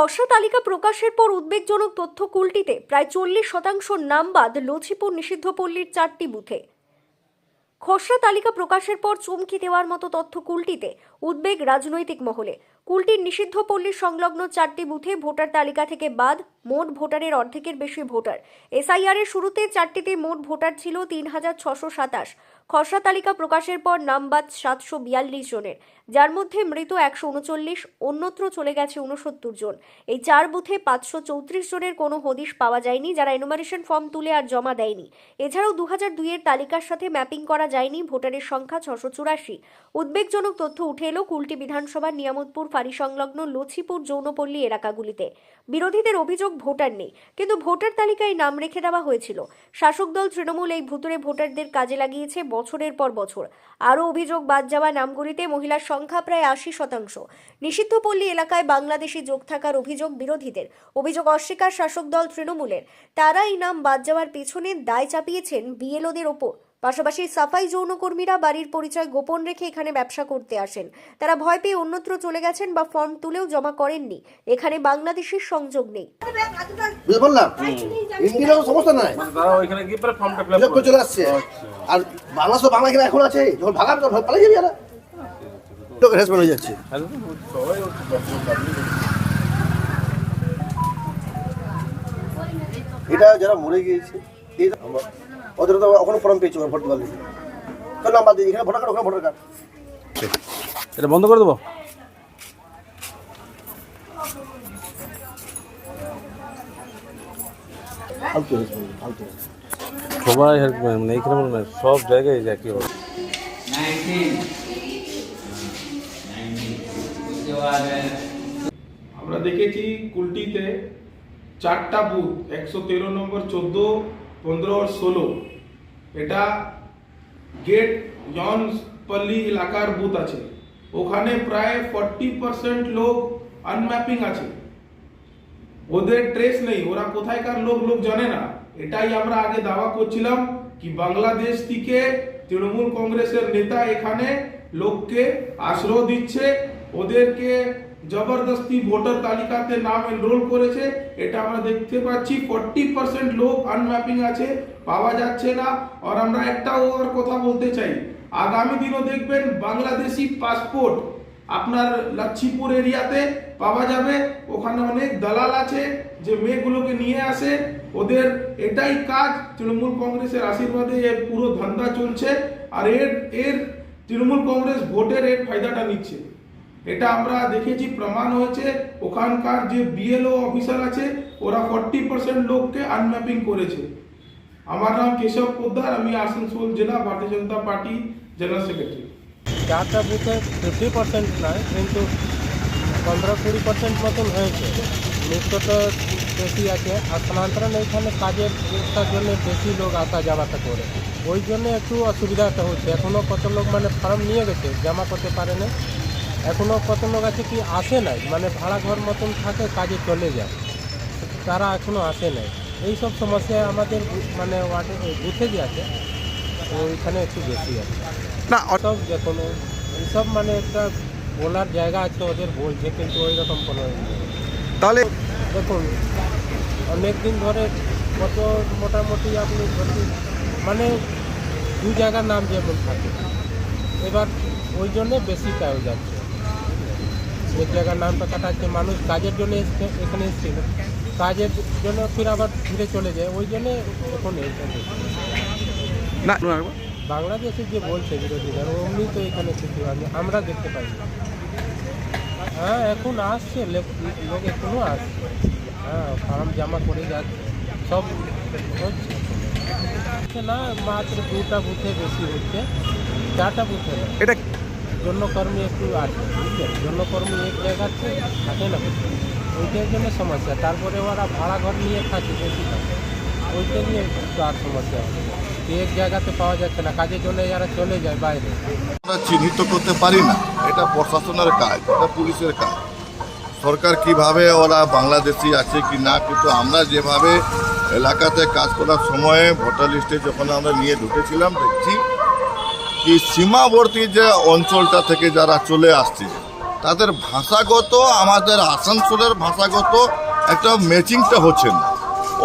খসড়া তালিকা প্রকাশের পর উদ্বেগজনক তথ্য কুলটিতে প্রায় 40% নাম বাদ লছিপুর নিষিদ্ধ পল্লীর 4টি বুথে। খসড়া তালিকা প্রকাশের পর চমকে দেওয়ার মতো তথ্য কুলটিতে উদ্বেগ রাজনৈতিক মহলে। কুলটির নিষিদ্ধ পল্লীর সংলগ্ন 4টি বুথে ভোটার তালিকা থেকে বাদ মোট ভোটারের অর্ধেকের বেশি ভোটার। এসআইআর এর শুরুতে 4টিতে মোট ভোটার ছিল 3627। খসড়া তালিকা প্রকাশের পর নাম বাদ 742 জনের, যার মধ্যে মৃত 139, অন্যত্র চলে গেছে 69 জন। এই 4 বুথে 534 জনের কোনো হদিশ পাওয়া যায়নি, যারা এনুমারেশন ফর্ম তুলে আর জমা দেয়নি। এছাড়াও 2002 এর তালিকার সাথে ম্যাপিং করা যায়নি ভোটারের সংখ্যা 684। উদ্বেগজনক তথ্য উঠে এলো কুলটি বিধানসভার নিয়ামতপুর ফাঁড়ি সংলগ্ন লছিপুর যৌনপল্লী এলাকাগুলিতে। বিরোধীদের অভিযোগ ভোটার নেই, কিন্তু ভোটার তালিকায় নাম রেখে দেওয়া হয়েছিল। শাসক দল তৃণমূল এই ভুতুড়ে ভোটারদের কাজে লাগিয়েছে বছরের পর বছর। আরও অভিযোগ, বাদ যাওয়া নামগুলিতে মহিলার সংখ্যা প্রায় 80%। নিষিদ্ধ পল্লী এলাকায় বাংলাদেশি যোগ থাকার অভিযোগ বিরোধীদের। অভিযোগ অস্বীকার শাসক দল তৃণমূলের। তারা এই নাম বাদ যাওয়ার পেছনে দায় চাপিয়েছেন বিএলওদের ওপর। পাশাপাশি সাফাই যৌনকর্মীরা বাড়ির পরিচয় গোপন রেখে এখানে ব্যবসা করতে আসেন। তারা ভয় পেয়ে অন্যত্র চলে গেছেন বা ফর্ম তুলেও জমা করেননি। এখানে বাংলাদেশের সংযোগ নেই। সমস্যা নাই, ওইখানে গিয়ে পরে ফর্মটা ফিল আপ করে চলে আসছে। আর বাংলা সব বাংলা এখানে এখন আছে, যখন ভাগা পালিয়ে যাবি এরা লোক রেসপন্ড হয়ে যাচ্ছে। এটা যারা মরে গিয়েছে ওদের তো ওখানে ফর্ম পেয়েছে, ভোট দিতে কারণ নাম্বার দিয়ে এখানে ভোটার কার্ড, ওখানে ভোটার কার্ড। এটা বন্ধ করে দেবো। সবাই হেল্প করে, মানে এইখানে বলুন না, সব জায়গায় একই হবে। আমরা দেখেছি কুলটিতে 4টা বুথ 113 নম্বর, 14, 15 और 16 এটা গেট জনপল্লী এলাকার বুথ আছে। ওখানে প্রায় 40% লোক আনম্যাপিং আছে, ওদের ট্রেস নেই, ওরা কোথায়কার লোক জানে না। এটাই আমরা আগে দাওয়া করছিলাম কি বাংলাদেশ থেকে তৃণমূল কংগ্রেসের নেতা এখানে লোককে আশ্রয় দিচ্ছে, ওদেরকে জবরদস্তি ভোটার তালিকাতে নাম এনরোল করেছে। এটা আমরা দেখতে পাচ্ছি 40% লোক আনম্যাপিং আছে, পাওয়া যাচ্ছে না। আর আমরা একটাও কথা বলতে চাই, আগামী দিনও দেখবেন বাংলাদেশি পাসপোর্ট আপনার লছিপুর এরিয়াতে পাওয়া যাবে। ওখানে অনেক দালাল আছে যে মেয়েগুলোকে নিয়ে আসে, ওদের এটাই কাজ। তৃণমূল কংগ্রেসের আশীর্বাদে এর পুরো ধান্দা চলছে, আর এর তৃণমূল কংগ্রেস ভোটের এর ফায়দাটা নিচ্ছে। এটা আমরা দেখেছি, প্রমাণ হয়েছে। ওখানকার যে বিএলও অফিসার আছে ওরা 40% লোককে আনম্যাপিং করেছে। আমার নাম কেশব পোদ্দার, আমি আসানসোল জেলা ভারতীয় জনতা পার্টি জেনারেল সেক্রেটারি। 4টা বুথে 50% নয়, কিন্তু 15-20% মতন হয়েছে। নিশ্চয়তা বেশি আছে, আর স্থানান্তরণ এইখানে কাজের জন্য বেশি লোক আসা যাওয়াটা করে, ওই জন্য একটু অসুবিধাটা হচ্ছে। এখনও কত লোক মানে ফর্ম নিয়ে গেছে, জমা করতে পারে না। এখনও কত লোক আছে কি আসে নাই, মানে ভাড়া ঘর মতন থাকে, কাজে চলে যায়, তারা এখনও আসে নাই। এইসব সমস্যা আমাদের মানে ওয়ার্ডে বুথে যে আছে ওইখানে একটু বেশি আছে না। সব যে কোনো এইসব মানে একটা বলার জায়গা আছে, ওদের বলছে, কিন্তু ওই রকম কোনো তাহলে দেখুন অনেক দিন ধরে কত মোটামুটি আপনি মানে 2 জায়গার নাম যেমন থাকে, এবার ওই জন্যে বেশিটা হয়ে যাচ্ছে। এক জায়গার নামটা কাটাচ্ছে, মানুষ কাজের জন্য এখানে এসেছিল, কাজের জন্য ফির আবার ফিরে চলে যায়, ওই জন্যে এখন না বাংলাদেশে যে বলছে বিরোধীরা অমনি তো এখানে কিছু আমরা দেখতে পাই। হ্যাঁ এখন আসছে লোক, এখনও আসছে। হ্যাঁ ফর্ম জমা করে যাচ্ছে, সব হচ্ছে না। মাত্র 2টা বুথে বেশি হচ্ছে, 4টা বুথে না। এটা জন্যকর্মী একটু আছে, বুঝলেন, জন্যকর্মী এক জায়গাতে থাকে না, ওইটার জন্য সমস্যা। তারপরে ওরা ভাড়া ঘর নিয়ে থাকে, বেশি থাকে, ওইটা নিয়ে একটু আর সমস্যা হবে। এক জায়গাতে পাওয়া যাচ্ছে না, কাজের জন্য যারা চলে যায় বাইরে। আমরা চিহ্নিত করতে পারি না, এটা প্রশাসনের কাজ, এটা পুলিশের কাজ। সরকার কিভাবে ওরা বাংলাদেশি আছে কি না, কিন্তু আমরা যেভাবে এলাকাতে কাজ করার সময়ে ভোটার লিস্টে যখন আমরা নিয়ে ঢুকেছিলাম, দেখছি কি সীমাবর্তী যে অঞ্চলটা থেকে যারা চলে আসছে তাদের ভাষাগত আমাদের আসানসোলের ভাষাগত একটা ম্যাচিংটা হচ্ছে না।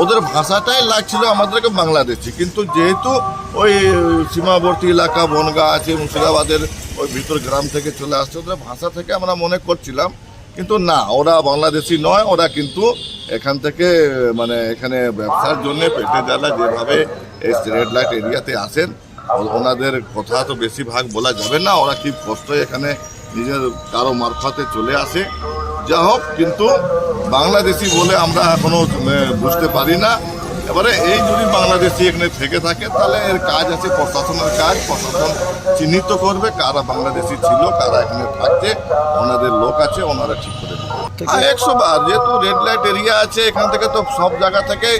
ওদের ভাষাটাই লাগছিল আমাদেরকে বাংলাদেশি, কিন্তু যেহেতু ওই সীমাবর্তী এলাকা বনগাঁ আছে, মুর্শিদাবাদের ওই ভিতর গ্রাম থেকে চলে আসছে, ওদের ভাষা থেকে আমরা মনে করছিলাম, কিন্তু না, ওরা বাংলাদেশি নয়। ওরা কিন্তু এখান থেকে মানে এখানে ব্যবসার জন্য পেটে জ্বালা যেভাবে এই রেড লাইট এরিয়াতে আসেন, ওনাদের কথা তো বেশিরভাগ বলা যাবে না। ওরা কি কষ্ট এখানে নিজের কারো মারফতে চলে আসে, যা হোক, কিন্তু বাংলাদেশি বলে আমরা এখনো বুঝতে পারি না। এবারে এই যদি বাংলাদেশি এখানে থেকে থাকে তাহলে এর কাজ আছে প্রশাসনের কাজ। প্রশাসন চিহ্নিত করবে কারা বাংলাদেশি ছিল, কারা এখানে থাকছে, ওনাদের লোক আছে, ওনারা ঠিক করে দেবে। 100 বার, যেহেতু রেড লাইট এরিয়া আছে, এখান থেকে তো সব জায়গা থেকে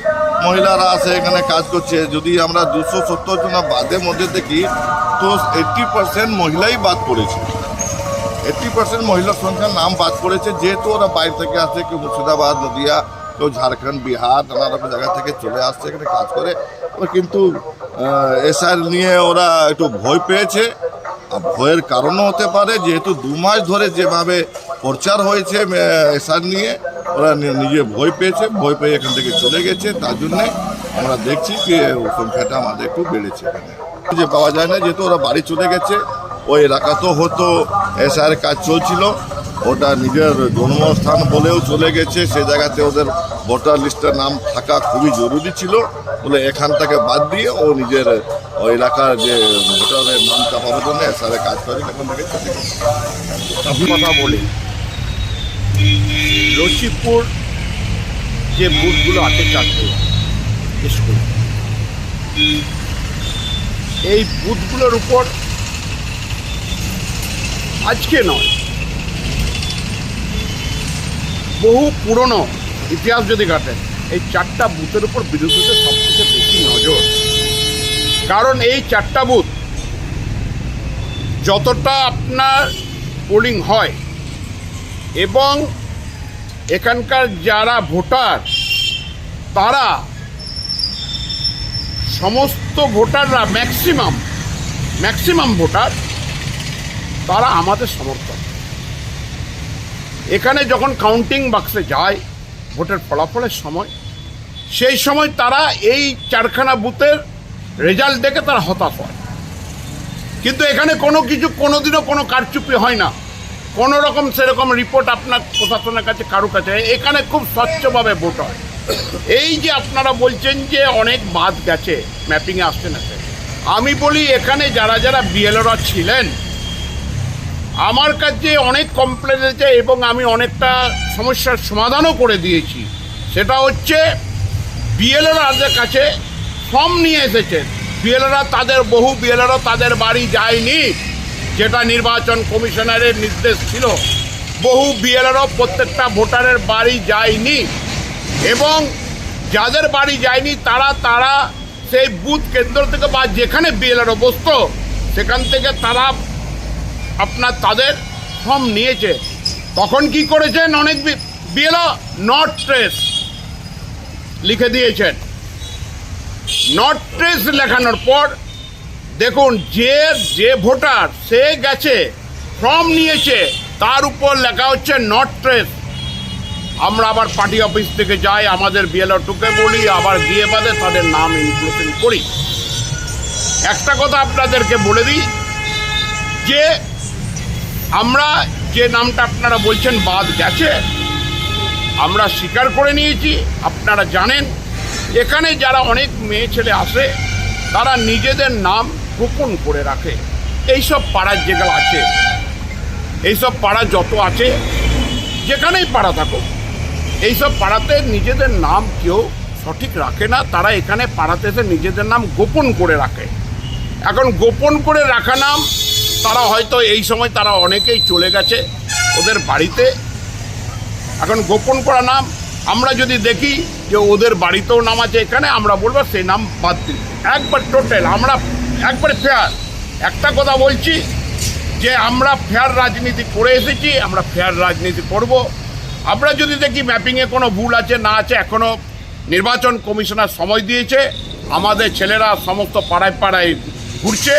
মহিলারা আসে এখানে কাজ করছে। যদি আমরা 270 জন বাদের মধ্যে দেখি তো 80% মহিলাই বাদ পড়েছে। 80% মহিলার সংখ্যার নাম বাদ পড়েছে, যেহেতু ওরা বাইরে থেকে আসে, কেউ মুর্শিদাবাদ, নদিয়া, কেউ ঝাড়খণ্ড, বিহার, নানা রকম জায়গা থেকে চলে আসছে এখানে কাজ করে। কিন্তু এসআর নিয়ে ওরা একটু ভয় পেয়েছে। আর ভয়ের কারণও হতে পারে, যেহেতু 2 মাস ধরে যেভাবে প্রচার হয়েছে এসআর নিয়ে, ওরা নিজে ভয় পেয়েছে, ভয় পেয়ে এখান থেকে চলে গেছে। তার জন্যে আমরা দেখছি যে সংখ্যাটা আমাদের একটু বেড়েছে এখানে, যে পাওয়া যায় না, যেহেতু ওরা বাড়ি চলে গেছে। ওই এলাকাতেও হয়তো এসআর কাজ চলছিল, ওটা নিজের জন্মস্থান বলেও চলে গেছে। সে জায়গাতে ওদের ভোটার লিস্টের নাম থাকা খুবই জরুরি ছিল বলে এখান থেকে বাদ দিয়ে ও নিজের ওই এলাকার যে ভোটারের নাম চাপানোর জন্য এসআর কাজ করে এখান থেকে চলে গেছে। কথা বলি, লক্ষ্মীপুর যে বুথগুলো আছে 4টে স্কুল, এই বুথগুলোর উপর আজকে নয়, বহু পুরনো ইতিহাস যদি ঘাটেন, এই 4টা বুথের উপর বিরোধীদের সবথেকে বেশি নজর। কারণ এই 4টা বুথ যতটা আপনার পোলিং হয় এবং এখানকার যারা ভোটার, তারা সমস্ত ভোটাররা ম্যাক্সিমাম ভোটার তারা আমাদের সমর্থক। এখানে যখন কাউন্টিং বাক্সে যায় ভোটের ফলাফলের সময়, সেই সময় তারা এই 4খানা বুথের রেজাল্ট দেখে তারা হতাশ হয়। কিন্তু এখানে কোনোদিনও কোনো কারচুপি হয় না, কোনো রকম সেরকম রিপোর্ট আপনার প্রশাসনের কাছে কারো কাছে। এখানে খুব স্বচ্ছভাবে ভোট হয়। এই যে আপনারা বলছেন যে অনেক বাদ গেছে, ম্যাপিংয়ে আসছে না, আমি বলি এখানে যারা যারা বিএলওরা ছিলেন, আমার কাছে অনেক কমপ্লেন এসেছে এবং আমি অনেকটা সমস্যার সমাধানও করে দিয়েছি। সেটা হচ্ছে বিএলওদের কাছে ফর্ম নিয়ে এসেছেন, বহু বিএলওরা তাদের বাড়ি যায়নি, যেটা নির্বাচন কমিশনারের নির্দেশ ছিল। বহু বিএলওরা প্রত্যেকটা ভোটারের বাড়ি যায়নি এবং যাদের বাড়ি যায়নি তারা সেই বুথ কেন্দ্র থেকে বা যেখানে বিএলওরা বসত সেখান থেকে তারা তাদের ফর্ম নিয়েছে। তখন কি করেছেন, অনেক বিএলও নট ট্রেস লিখে দিয়েছেন। নট ট্রেস লেখানোর পর দেখুন যে ভোটার সে গেছে ফর্ম নিয়েছে, তার উপর লেখা হচ্ছে নট ট্রেস। আমরা আবার পার্টি অফিস থেকে যাই, আমাদের বিএলওটুকে বলি, আবার গিয়ে বাদে তাদের নাম ইনক্লুশন করি। একটা কথা আপনাদেরকে বলে দিই যে আমরা যে নামটা আপনারা বলছেন বাদ গেছে, আমরা স্বীকার করে নিয়েছি। আপনারা জানেন এখানে যারা অনেক মেয়ে ছেলে আসে তারা নিজেদের নাম গোপন করে রাখে। এইসব পাড়ার যেগুলো আছে, এইসব পাড়া যত আছে, যেখানেই পাড়া থাকুক, এইসব পাড়াতে নিজেদের নাম কেউ সঠিক রাখে না। তারা এখানে পাড়াতে এসে নিজেদের নাম গোপন করে রাখে। এখন গোপন করে রাখা নাম, তারা হয়তো এই সময় তারা অনেকেই চলে গেছে ওদের বাড়িতে। এখন গোপন করা নাম আমরা যদি দেখি যে ওদের বাড়িতেও নাম আছে এখানে, আমরা বলবো সেই নাম বাদ দিই। একবার টোটাল আমরা একবারে ফেয়ার। একটা কথা বলছি যে আমরা ফেয়ার রাজনীতি করে এসেছি, আমরা ফেয়ার রাজনীতি করব। আমরা যদি দেখি ম্যাপিংয়ে কোনো ভুল আছে না আছে, এখনও নির্বাচন কমিশনার সময় দিয়েছে, আমাদের ছেলেরা সমস্ত পাড়ায় পাড়ায় ঘুরছে।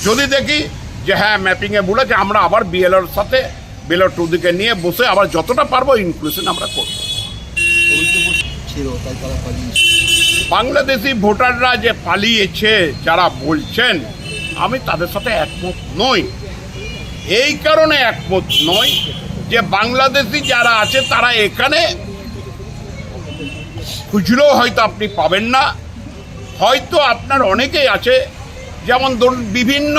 যদি দেখি যে হ্যাঁ ম্যাপিংয়ে ভুল আছে, আমরা আবার বিএলওর সাথে বেলট ওদিকে নিয়ে বসে আবার যতটা পারবো ইনক্লুশন আমরা করব। বাংলাদেশি ভোটাররা যে পালিয়েছে যারা বলছেন, আমি তাদের সাথে একমত নই। এই কারণে একমত নই যে বাংলাদেশি যারা আছে তারা এখানে খুঁজলেও হয়তো আপনি পাবেন না। হয়তো আপনার অনেকেই আছে, যেমন ধরুন বিভিন্ন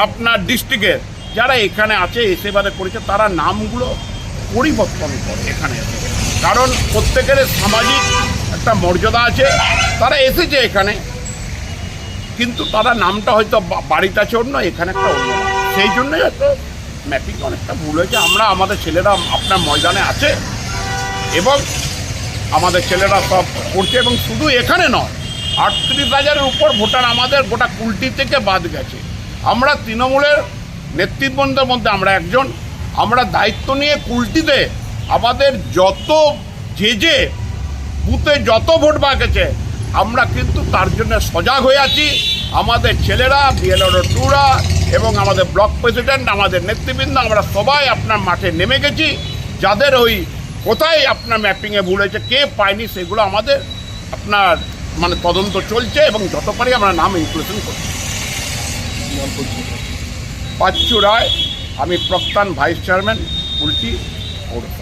আপনার ডিস্ট্রিক্টের যারা এখানে আছে এসে বাদে করেছে, তারা নামগুলো পরিবর্তন করে এখানে এসে। কারণ প্রত্যেকের সামাজিক একটা মর্যাদা আছে, তারা এসেছে এখানে, কিন্তু তারা নামটা হয়তো বাড়িতে আছে অন্য, এখানে একটা অন্য নাম। সেই জন্যই হয়তো ম্যাপিং অনেকটা ভুল হয়েছে। আমরা আমাদের ছেলেরা আপনার ময়দানে আছে এবং আমাদের ছেলেরা সব করছে, এবং শুধু এখানে নয়, 38,000-এর উপর ভোটার আমাদের গোটা কুলটি থেকে বাদ গেছে। আমরা তৃণমূলের নেতৃবৃন্দের মধ্যে আমরা একজন, আমরা দায়িত্ব নিয়ে কুলটিতে আমাদের যত যে বুথে যত ভোট বাগেছে আমরা কিন্তু তার জন্য সজাগ হয়ে আছি। আমাদের ছেলেরা, বিএলআরও টুরা এবং আমাদের ব্লক প্রেসিডেন্ট, আমাদের নেতৃবৃন্দ, আমরা সবাই আপনার মাঠে নেমে গেছি। যাদের ওই কোথায় আপনার ম্যাপিংয়ে ভুল হয়েছে, কে পায়নি, সেগুলো আমাদের আপনার তদন্ত চলছে এবং যত পারি আমরা নাম ইনক্লুশন করছি। পাচ্চু রায়, আমি প্রাক্তন ভাইস চেয়ারম্যান কুলটি পৌরসভা।